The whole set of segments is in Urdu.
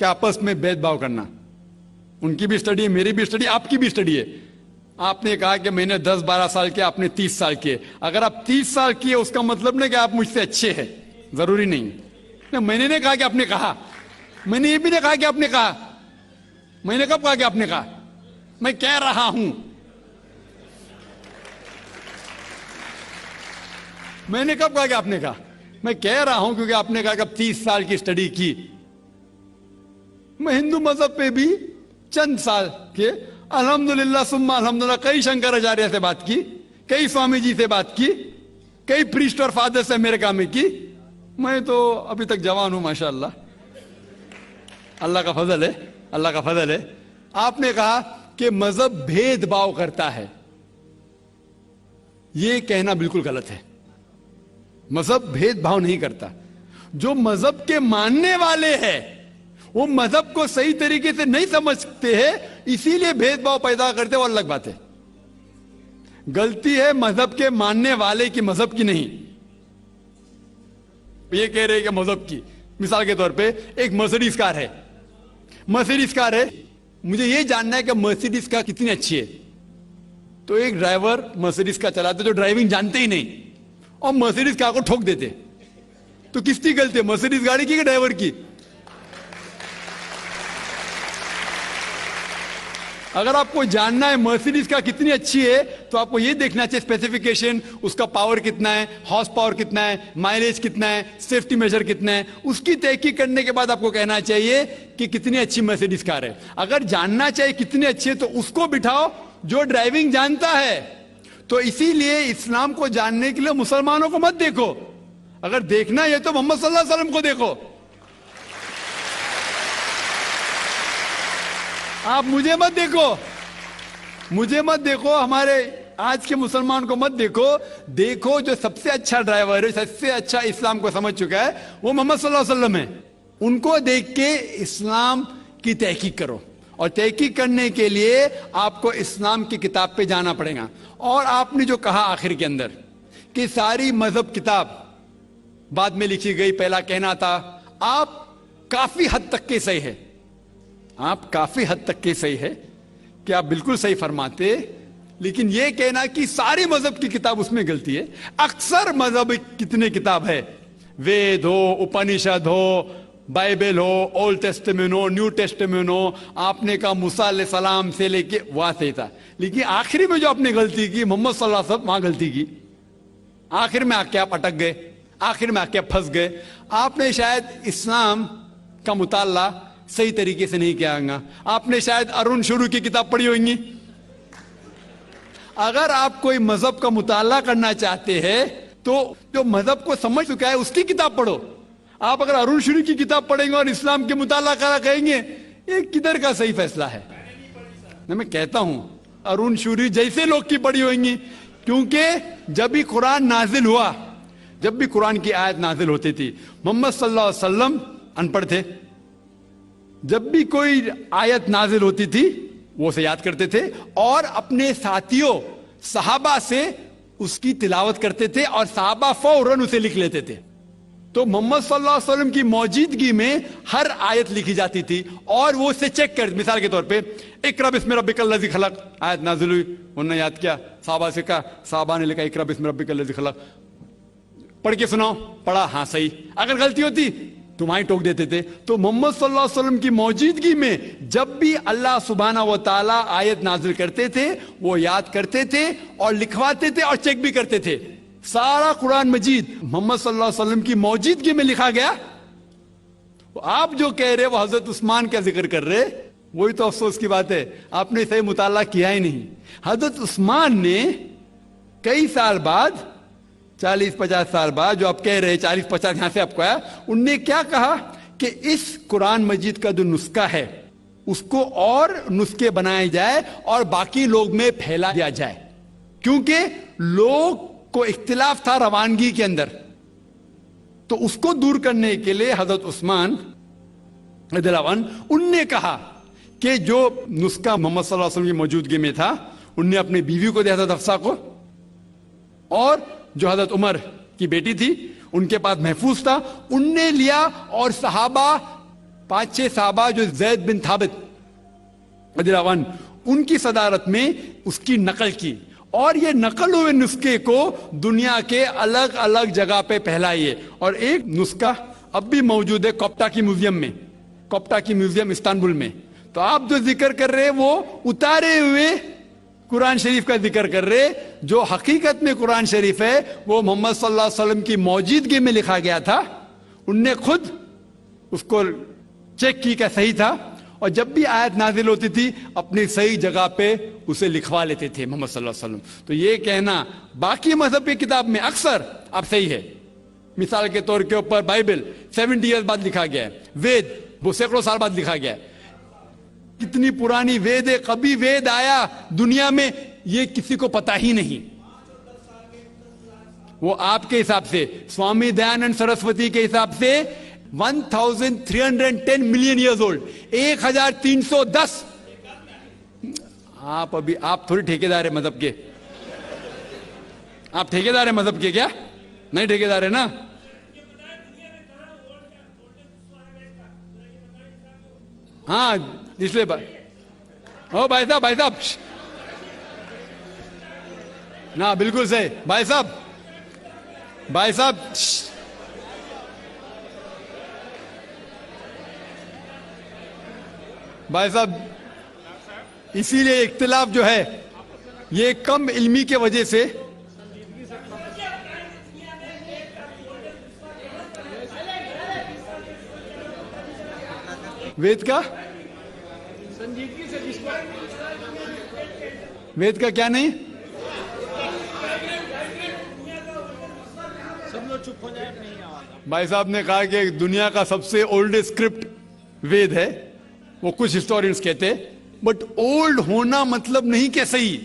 کہ آپس میں بھید بھاؤ کرنا. ان کی بھی اسٹڈی ہے, میری بھی اسٹڈی, آپ کی بھی اسٹڈی ہے. آپ نے کہا کہ میں نے 10-12 سال کیا, آپ نے 30 سال کیے. اگر آپ 30 سال کیے اس کا مطلب نہیں کہ آپ مجھ سے اچھے ہیں, ضروری نہیں. میں نے نہیں کہا کہ آپ نے کہا, میں نے یہ بھی نہیں کہا کہ آپ نے کہا. میں نے کب کہا کہ آپ نے کہا؟ میں کہہ رہا ہوں. میں نے کب کہا کہ آپ نے کہا؟ میں کہہ رہا ہوں کیونکہ آپ نے کہا کہ اب 30 سال کی اسٹڈی کی. میں ہندو مذہب پہ بھی چند سال کے الحمدللہ ثم الحمدللہ کئی شنکراچاریہ سے بات کی, کئی سوامی جی سے بات کی, کئی پریسٹ اور فادر سے امریکہ میں کی. میں تو ابھی تک جوان ہوں ماشاءاللہ, اللہ کا فضل ہے, اللہ کا فضل ہے. آپ نے کہا کہ مذہب بھید بھاؤ کرتا ہے. یہ کہنا بالکل غلط ہے. مذہب بھید بھاؤ نہیں کرتا. جو مذہب کے ماننے والے ہیں وہ مذہب کو صحیح طریقے سے نہیں سمجھتے ہیں, اسی لیے بھید بھاؤ پیدا کرتے, وہ الگ بات ہے. غلطی ہے مذہب کے ماننے والے کی, مذہب کی نہیں. یہ کہہ رہے کہ مذہب کی, مثال کے طور پہ ایک مرسیڈیز کار ہے, مرسیڈیز کار ہے, مجھے یہ جاننا ہے کہ مرسیڈیز کار کتنی اچھی ہے. تو ایک ڈرائیور مرسیڈیز کا چلاتے جو ڈرائیونگ جانتے ہی نہیں اور مرسیڈیز کار کو ٹھوک دیتے, تو کس کی غلطی ہے, مرسیڈیز گاڑی کی کہ ڈرائیور کی؟ اگر آپ کو جاننا ہے مرسیڈیز کا کتنی اچھی ہے تو آپ کو یہ دیکھنا چاہیے اسپیسیفیکیشن, اس کا پاور کتنا ہے, ہارس پاور کتنا ہے, مائلیج کتنا ہے, سیفٹی میجر کتنا ہے. اس کی تحقیق کرنے کے بعد آپ کو کہنا چاہیے کہ کتنی اچھی مرسیڈیز کار ہے. اگر جاننا چاہیے کتنی اچھی ہے تو اس کو بٹھاؤ جو ڈرائیونگ جانتا ہے. تو اسی لیے اسلام کو جاننے کے لیے مسلمانوں کو مت دیکھو, اگر دیکھنا ہے تو محمد صلی اللہ علیہ وسلم کو دیکھو. آپ مجھے مت دیکھو, مجھے مت دیکھو, ہمارے آج کے مسلمان کو مت دیکھو. دیکھو جو سب سے اچھا ڈرائیور ہے, سب سے اچھا اسلام کو سمجھ چکا ہے, وہ محمد صلی اللہ علیہ وسلم ہے. ان کو دیکھ کے اسلام کی تحقیق کرو, اور تحقیق کرنے کے لیے آپ کو اسلام کی کتاب پہ جانا پڑے گا. اور آپ نے جو کہا آخر کے اندر کہ ساری مذہب کتاب بعد میں لکھی گئی, پہلا کہنا تھا, آپ کافی حد تک کے صحیح ہے, آپ کافی حد تک کے صحیح ہے کہ آپ بالکل صحیح فرماتے, لیکن یہ کہنا کہ ساری مذہب کی کتاب اس میں غلطی ہے. اکثر مذہب کتنے کتاب ہے, وید ہو, اپنشد ہو, بائبل ہو, اولڈ ٹیسٹمنٹ ہو, نیو ٹیسٹمنٹ ہو, آپ نے کہا موسیٰ علیہ السلام سے لے کے وہاں سے تھا, لیکن آخری میں جو آپ نے غلطی کی محمد صلی اللہ علیہ وسلم, وہاں غلطی کی. آخر میں آ کے آپ اٹک گئے, آخر میں آ کے آپ پھنس گئے. آپ نے شاید اسلام کا مطالعہ صحیح طریقے سے نہیں کیا ہوگا, آپ نے شاید ارون شروع کی کتاب پڑھی ہوگی. اگر آپ کوئی مذہب کا مطالعہ کرنا چاہتے ہیں تو جو مذہب کو سمجھ چکا ہے اس کی کتاب پڑھو. آپ اگر ارون شروع کی کتاب پڑھیں گے اور اسلام کے مطالعہ کرا کہیں گے, یہ کدھر کا صحیح فیصلہ ہے؟ میں کہتا ہوں ارون شوری جیسے لوگ کی پڑھی ہوئیں گی, کیونکہ جب بھی قرآن نازل ہوا, جب بھی قرآن کی آیت نازل ہوتی تھی, محمد صلی اللہ علیہ وسلم ان پڑھ تھے. جب بھی کوئی آیت نازل ہوتی تھی وہ اسے یاد کرتے تھے اور اپنے ساتھیوں صحابہ سے اس کی تلاوت کرتے تھے, اور صحابہ فوراً اسے لکھ لیتے تھے. تو محمد صلی اللہ علیہ وسلم کی موجودگی میں ہر آیت لکھی جاتی تھی اور وہ اسے چیک کرتے. مثال کے طور پہ اقرا بسم ربک الذی خلق آیت نازل ہوئی, انہوں نے یاد کیا, صحابہ سے کہا, صحابہ نے لکھا اقرا بسم ربک الذی خلق, پڑھ کے سناؤ, پڑھا, ہاں صحیح. اگر غلطی ہوتی تو وہیں ٹوک دیتے تھے. تو محمد صلی اللہ علیہ وسلم کی موجودگی میں جب بھی اللہ سبحانہ و تعالیٰ آیت نازل کرتے تھے وہ یاد کرتے تھے اور لکھواتے تھے اور چیک بھی کرتے تھے. سارا قرآن مجید محمد صلی اللہ علیہ وسلم کی موجودگی میں لکھا گیا. آپ جو کہہ رہے وہ حضرت عثمان کا ذکر کر رہے, وہی تو افسوس کی بات ہے, آپ نے صحیح مطالعہ کیا ہی نہیں. حضرت عثمان نے کئی سال بعد, 40-50 سال بعد, جو آپ کہہ رہے 40-50 یہاں سے آپ کو آیا, ان نے کیا کہا کہ اس قرآن مجید کا جو نسخہ ہے اس کو اور نسخے بنائے جائے اور باقی لوگ میں پھیلا دیا جائے, کیونکہ لوگ کو اختلاف تھا روانگی کے اندر. تو اس کو دور کرنے کے لیے حضرت عثمان رضی اللہ عنہ, ان نے کہا کہ جو نسخہ محمد صلی اللہ علیہ وسلم کی موجودگی میں تھا ان نے اپنی بیوی کو دیا, حضرت حفصہ کو, اور جو حضرت عمر کی بیٹی تھی ان کے پاس محفوظ تھا, ان نے لیا اور صحابہ 5-6 صحابہ جو زید بن ثابت رضی اللہ عنہ ان کی صدارت میں اس کی نقل کی، اور یہ نقل ہوئے نسخے کو دنیا کے الگ الگ جگہ پہ پھیلائیے. اور ایک نسخہ اب بھی موجود ہے کوپٹا کی میوزیم میں، کوپٹا کی میوزیم استنبول میں. تو آپ جو ذکر کر رہے وہ اتارے ہوئے قرآن شریف کا ذکر کر رہے، جو حقیقت میں قرآن شریف ہے وہ محمد صلی اللہ علیہ وسلم کی موجودگی میں لکھا گیا تھا. ان نے خود اس کو چیک کی کہ صحیح تھا، اور جب بھی آیت نازل ہوتی تھی اپنی صحیح جگہ پہ اسے لکھوا لیتے تھے محمد صلی اللہ علیہ وسلم. تو یہ کہنا باقی مذہب کی کتاب میں اکثر اب صحیح ہے. مثال کے طور کے اوپر بائبل 70 ایئرز بعد لکھا گیا ہے، وید وہ سینکڑوں سال بعد لکھا گیا ہے. کتنی پرانی وید ہے، کبھی وید آیا دنیا میں یہ کسی کو پتا ہی نہیں. وہ آپ کے حساب سے، سوامی دیانند سرسوتی کے حساب سے 1310 ملین ایئرز اولڈ، 1310. آپ تھوڑی ٹھیکیدار ہے مذہب کے، آپ ٹھیکیدار ہیں مذہب کے کیا؟ نہیں ٹھیکیدار ہے نا. ہاں اس لیے او بھائی صاحب نا بالکل صحیح. بھائی صاحب اسی لیے اختلاف جو ہے یہ کم علمی کے وجہ سے. وید کا وید کا کیا نہیں؟ بھائی صاحب نے کہا کہ دنیا کا سب سے اولڈ اسکرپٹ وید ہے، وہ کچھ ہسٹورینز کہتے، بٹ اولڈ ہونا مطلب نہیں کہ صحیح.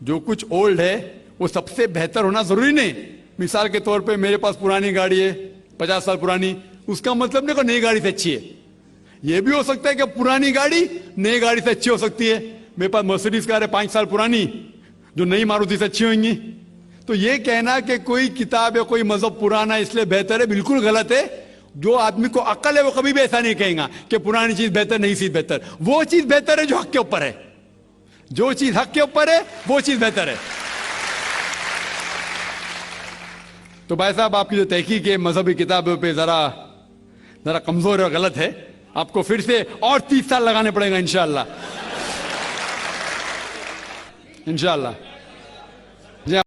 جو کچھ اولڈ ہے وہ سب سے بہتر ہونا ضروری نہیں. مثال کے طور پہ میرے پاس پرانی گاڑی ہے 50 سال پرانی، اس کا مطلب نہیں کہ نئی گاڑی سے اچھی ہے. یہ بھی ہو سکتا ہے کہ پرانی گاڑی نئی گاڑی سے اچھی ہو سکتی ہے. میرے پاس مرسیڈیز کار ہے 5 سال پرانی، جو نئی ماروتی سے اچھی ہوئیں گی. تو یہ کہنا کہ کوئی کتاب یا کوئی مذہب پرانا اس لیے بہتر ہے، بالکل غلط ہے. جو آدمی کو عقل ہے وہ کبھی بھی ایسا نہیں کہیں گا کہ پرانی چیز بہتر، نئی چیز بہتر. وہ چیز بہتر ہے جو حق کے اوپر ہے، جو چیز حق کے اوپر ہے وہ چیز بہتر ہے. تو بھائی صاحب آپ کی جو تحقیق ہے مذہبی کتابوں پہ ذرا کمزور اور غلط ہے. آپ کو پھر سے اور 30 سال لگانے پڑے گا انشاءاللہ.